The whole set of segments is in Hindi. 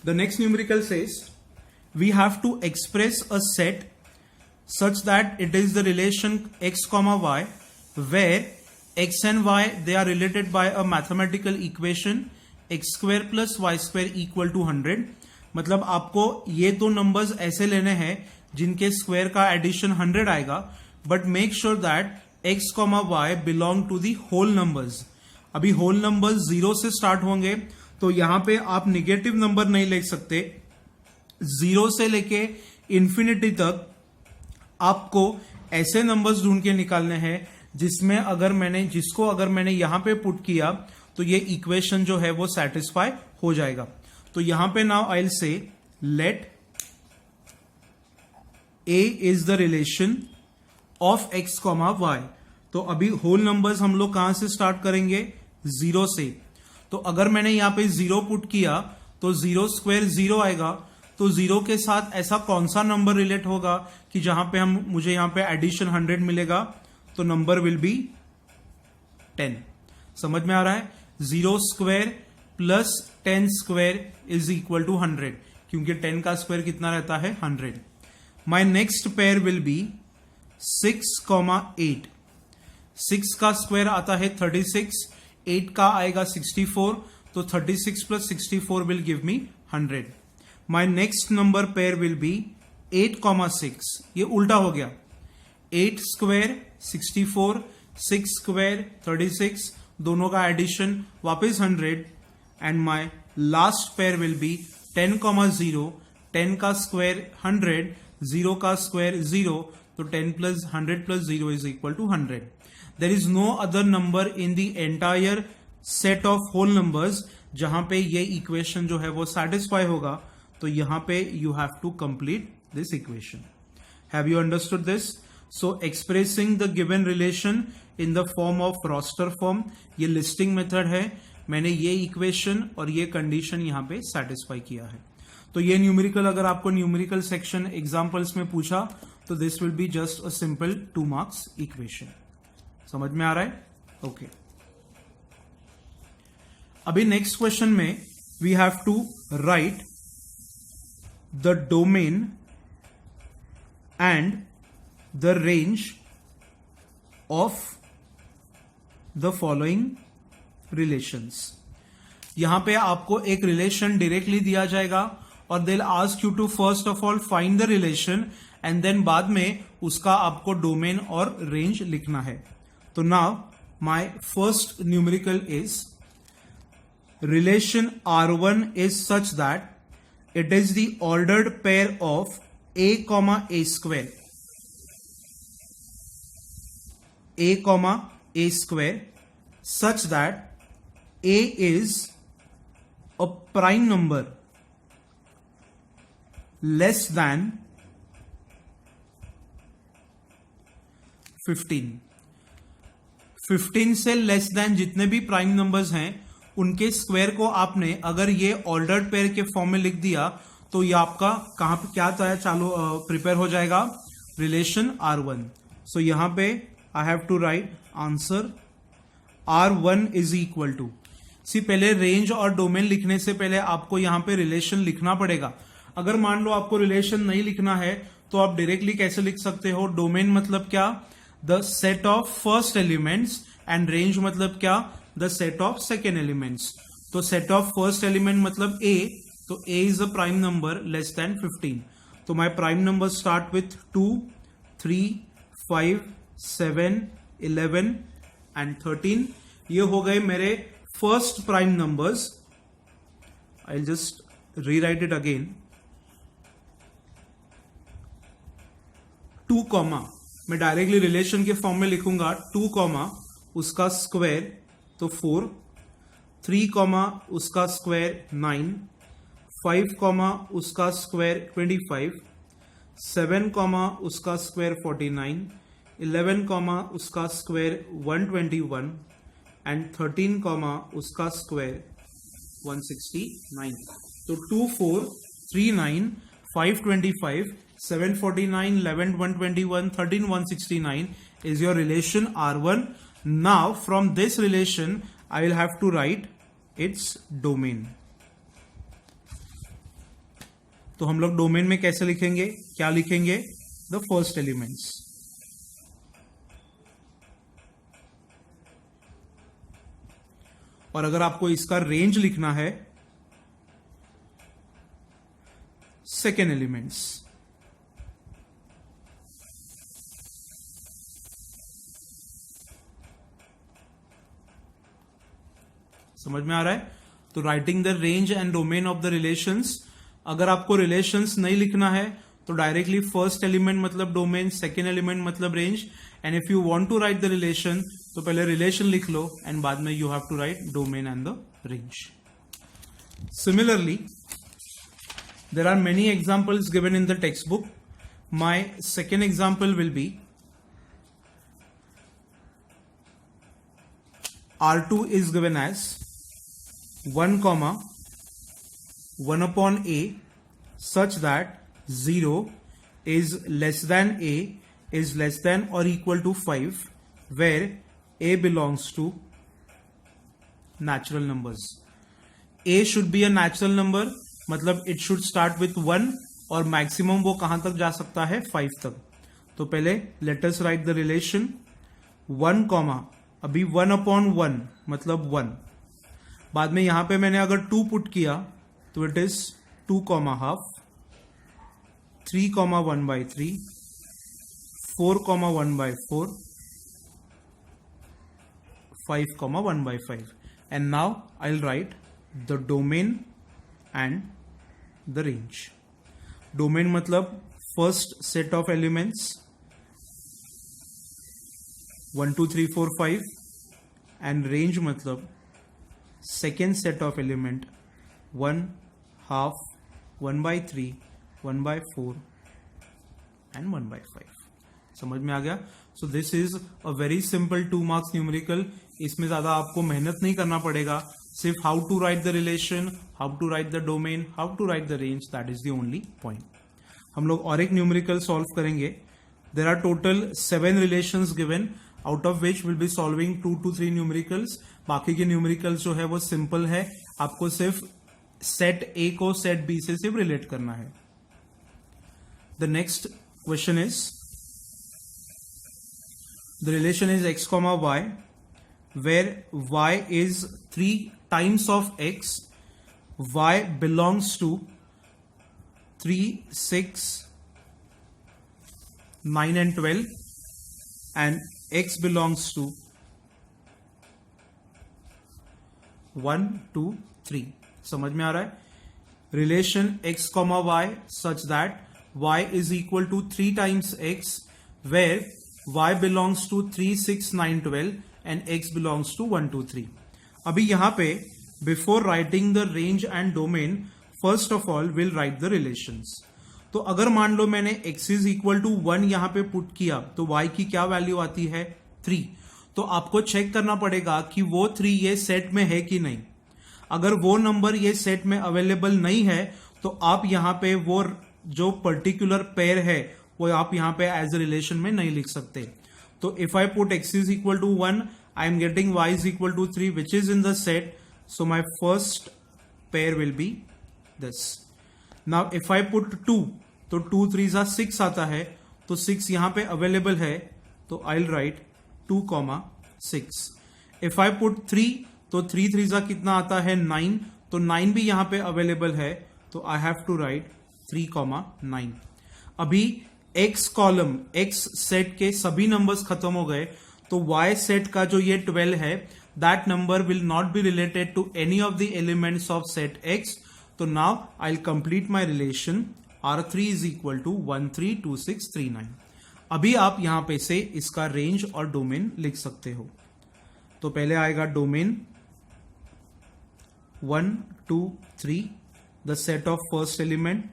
The next numerical says we have to express a set such that it is the relation x comma y where x and y they are related by a mathematical equation x square plus y square equal to 100. मतलब आपको ये दो नंबर्स ऐसे लेने हैं जिनके स्क्वायर का एडिशन 100 आएगा, but make sure that x comma y belong to the whole numbers. अभी होल नंबर्स 0 से स्टार्ट होंगे, तो यहां पे आप निगेटिव नंबर नहीं लिख सकते. 0 से लेके इंफिनिटी तक आपको ऐसे नंबर्स ढूंढ के निकालने हैं जिसमें अगर मैंने यहां पे पुट किया तो ये इक्वेशन जो है वो सेटिस्फाई हो जाएगा. तो यहां पे now I will say let a is the relation of x comma y. तो अभी होल नंबर्स हम लोग कहां से स्टार्ट करेंगे? 0 से. तो अगर मैंने यहां पे 0 पुट किया तो 0 स्क्वायर 0 आएगा. तो 0 के साथ ऐसा कौन सा नंबर रिलेट होगा कि जहां पे मुझे यहां पे एडिशन 100 मिलेगा? तो नंबर विल बी 10. समझ में आ रहा है? 0 square plus 10 square is equal to 100, क्योंकि 10 का स्क्वायर कितना रहता है? 100. My next pair will be 6,8. 6 का स्क्वायर आता है 36, 8 का आएगा 64, तो 36 plus 64 will give me 100. My next number pair will B 8,6. ये उल्टा हो गया. 8 स्क्वायर 64, 6 स्क्वायर 36, दोनों का एडिशन वापस 100. And my last pair will B 10,0. 10 का स्क्वायर 100, 0 का स्क्वायर 0, तो 10 plus 100 plus 0 is equal to 100. There is no other number in the entire set of whole numbers जहां पे ये इक्वेशन जो है वो सेटिस्फाई होगा. तो यहां पे you have to complete this equation. Have you understood this? So expressing the given relation in the form of roster form, ये लिस्टिंग मेथड है. मैंने ये इक्वेशन और ये कंडीशन यहां पे सेटिस्फाई किया है. तो ये न्यूमेरिकल, अगर आपको न्यूमेरिकल सेक्शन एग्जांपल्स में पूछा तो this will be just a simple 2 marks equation. समझ में आ रहा है? ओके. अभी नेक्स्ट क्वेश्चन में we have to write the domain and the range of the following relations. यहां पे आपको एक रिलेशन डायरेक्टली दिया जाएगा और they will ask you to first of all find the relation and then बाद में उसका आपको डोमेन और रेंज लिखना है. तो now my first numerical is relation R1 is such that it is the ordered pair of a comma a square. A comma a square such that a is a prime number less than 15. 15 से लेस देन जितने भी प्राइम नंबर्स हैं उनके स्क्वायर को आपने अगर ये ऑर्डर्ड पेयर के फॉर्म में लिख दिया तो ये आपका कहां पे क्या चालू प्रिपेयर हो जाएगा? Relation R1. सो यहां पे I have to write answer R1 is equal to, पहले रेंज और डोमेन लिखने से पहले आपको यहां पे रिलेशन लिखना पड़ेगा. अगर मान लो आपको रिलेशन नहीं लिखना है तो आप डायरेक्टली कैसे लिख सकते हो? डोमेन मतलब क्या? The set of first elements. And range मतलब क्या? The set of second elements. तो सेट ऑफ फर्स्ट एलिमेंट मतलब a, तो a is a prime number less than 15. तो my prime number start with 2, 3, 5, 7, 11 and 13. ये हो गए मेरे first prime numbers. I just rewrite it again. 2 comma मैं डायरेक्टली रिलेशन के फॉर्म में लिखूंगा. 2 कॉमा उसका स्क्वायर तो 4, 3 कॉमा उसका स्क्वायर 9, 5 कॉमा उसका स्क्वायर 25, 7 कॉमा उसका स्क्वायर 49, 11 कॉमा उसका स्क्वायर 121 एंड 13 कॉमा उसका स्क्वायर 169. तो 2, 4, 3, 9, 5, 25, 7, 49, 11, 121, 13, 169 is your relation R1. Now from this relation I will have to write its domain. तो हम लोग डोमेन में कैसे लिखेंगे, क्या लिखेंगे, द फर्स्ट एलिमेंट्स। और अगर आपको इसका रेंज लिखना है, सेकेंड एलिमेंट्स। समझ में आ रहा है? तो writing the range and domain of the relations, अगर आपको रिलेशंस नहीं लिखना है तो डायरेक्टली फर्स्ट एलिमेंट मतलब डोमेन, सेकेंड एलिमेंट मतलब range, and if you want to write the relation तो पहले रिलेशन लिख लो एंड बाद में you have to write domain and the range. Similarly there are many examples given in the textbook. My second example will be R2 is given as 1 comma 1 upon a such that 0 is less than a is less than or equal to 5 where a belongs to natural numbers. A should be a natural number, मतलब इट शुड स्टार्ट विथ 1 और मैक्सिमम वो कहां तक जा सकता है, 5 तक। तो पहले let us right the relation 1 comma, अभी 1 अपॉन 1 मतलब 1, बाद में यहां पे मैंने अगर 2 पुट किया तो it is 2 comma half, 3 comma 1/3, 4 comma 1/4, 5 comma 1/5, and now I will write the domain and the range. Domain मतलब first set of elements 1 2 3 4 5 and range मतलब second set of element 1 half, 1/3, 1/4 and 1/5। समझ में आ गया? So this is a very simple 2 marks numerical. इसमें ज्यादा आपको मेहनत नहीं करना पड़ेगा, सिर्फ how to write the relation, how to write the domain, how to write the range, that is the only point. हम लोग और एक न्यूमेरिकल सॉल्व करेंगे। There are total 7 relations given, out of which will be solving 2 to 3 numericals. बाकी के न्यूमेरिकल्स जो है वो सिंपल है, आपको सिर्फ सेट ए को सेट बी से सिर्फ रिलेट करना है। The next question is, the relation is x, y, where y is 3 times of x, y belongs to 3, 6, 9 and 12, and x belongs to 1 2 3। समझ में आ रहा है? Relation x, y such that y is equal to 3 times x, where y belongs to 3, 6, 9, 12 and x belongs to 1 2 3। अभी यहां पे before writing the range and domain, first of all will write the relations. तो अगर मान लो मैंने x इज इक्वल टू 1 यहां पे पुट किया तो y की क्या वैल्यू आती है, 3। तो आपको चेक करना पड़ेगा कि वो 3 ये सेट में है कि नहीं। अगर वो नंबर ये सेट में अवेलेबल नहीं है तो आप यहां पे वो जो पर्टिकुलर पेयर है वो आप यहां पे एज ए रिलेशन में नहीं लिख सकते। तो if I put x is equal to 1, I am getting y is equal to 3 which is in the set, so my first pair will be this. Now if I put 2, तो 2 3s are 6 आता है, तो 6 यहां पे अवेलेबल है तो I'll write 2, 6। If I put 3, तो 3 3s are कितना आता है, 9, तो 9 भी यहां पे अवेलेबल है तो I have to write 3, 9। अभी x कॉलम, x सेट के सभी नंबर्स खत्म हो गए तो y सेट का जो ये 12 है, that number will not be related to any of the elements of set x। तो now I will complete my relation R3 is equal to 1 3 2 6 3 9। अभी आप यहां पे से इसका रेंज और डोमेन लिख सकते हो। तो पहले आएगा domain 1 2 3 the set of first element,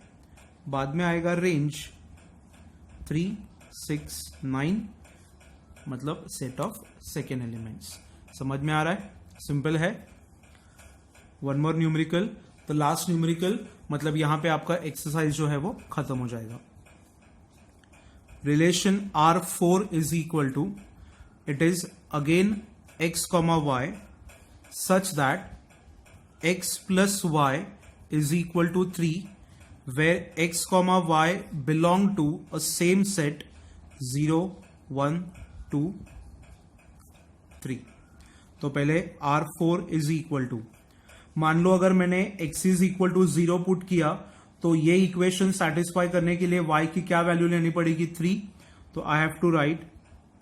बाद में आएगा रेंज 3 6 9 मतलब सेट ऑफ सेकेंड एलिमेंट्स। समझ में आ रहा है? सिंपल है। One more numerical, the last numerical, मतलब यहां पे आपका एक्सरसाइज जो है वो खत्म हो जाएगा। Relation R4 is equal to, it is again x, y such that x plus y is equal to 3 where x comma y belong to a same set 0 1 2 3। तो पहले R4 इज इक्वल टू, मान लो अगर मैंने x is equal to 0 put किया तो ये इक्वेशन सेटिस्फाई करने के लिए y की क्या वैल्यू लेनी पड़ेगी 3। तो I have to write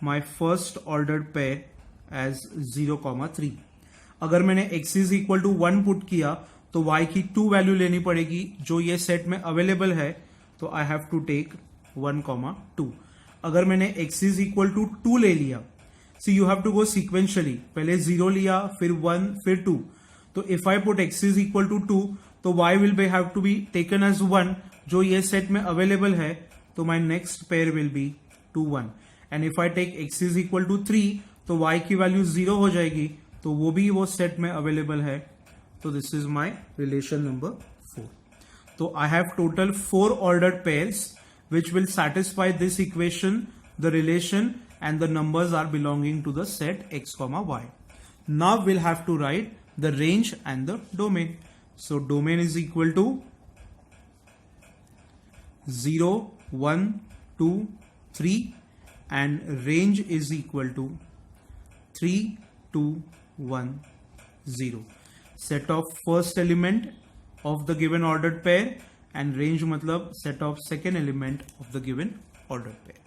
my first ordered pair as 0,3। अगर मैंने x is equal to 1 put किया तो y की 2 वैल्यू लेनी पड़ेगी जो ये सेट में अवेलेबल है, तो आई हैव टू टेक 1,2। अगर मैंने x इज इक्वल टू 2 ले लिया, see you have to go sequentially, पहले 0 लिया फिर 1 फिर 2, तो if I put x is equal to 2 तो y will be have to be taken as 1 जो ये सेट में अवेलेबल है, तो my next pair will be 2 1। And if I take x is equal to 3 तो y की वैल्यू 0 हो जाएगी, तो वो भी वो सेट में अवेलेबल है, तो this is my relation number 4। तो I have total 4 ordered pairs which will satisfy this equation, the relation and the numbers are belonging to the set x comma y. Now we'll have to write the range and the domain. So domain is equal to 0 1 2 3 and range is equal to 3 2 1 0. Set of first element of the given ordered pair and range मतलब set of second element of the given ordered pair.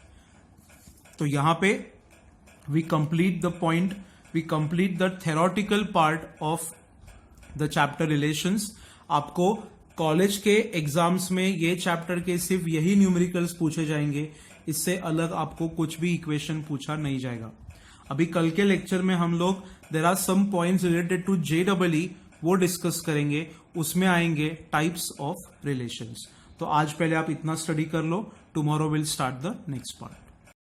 तो यहां पे we complete the point, we complete the theoretical part of the chapter relations. आपको कॉलेज के एग्जाम्स में ये चैप्टर के सिर्फ यही न्यूमेरिकल्स पूछे जाएंगे, इससे अलग आपको कुछ भी इक्वेशन पूछा नहीं जाएगा। अभी कल के लेक्चर में हम लोग there are some points related to JEE वो डिस्कस करेंगे, उसमें आएंगे टाइप्स ऑफ रिलेशंस। तो आज पहले आप इतना स्टडी कर लो, tomorrow will start the next part.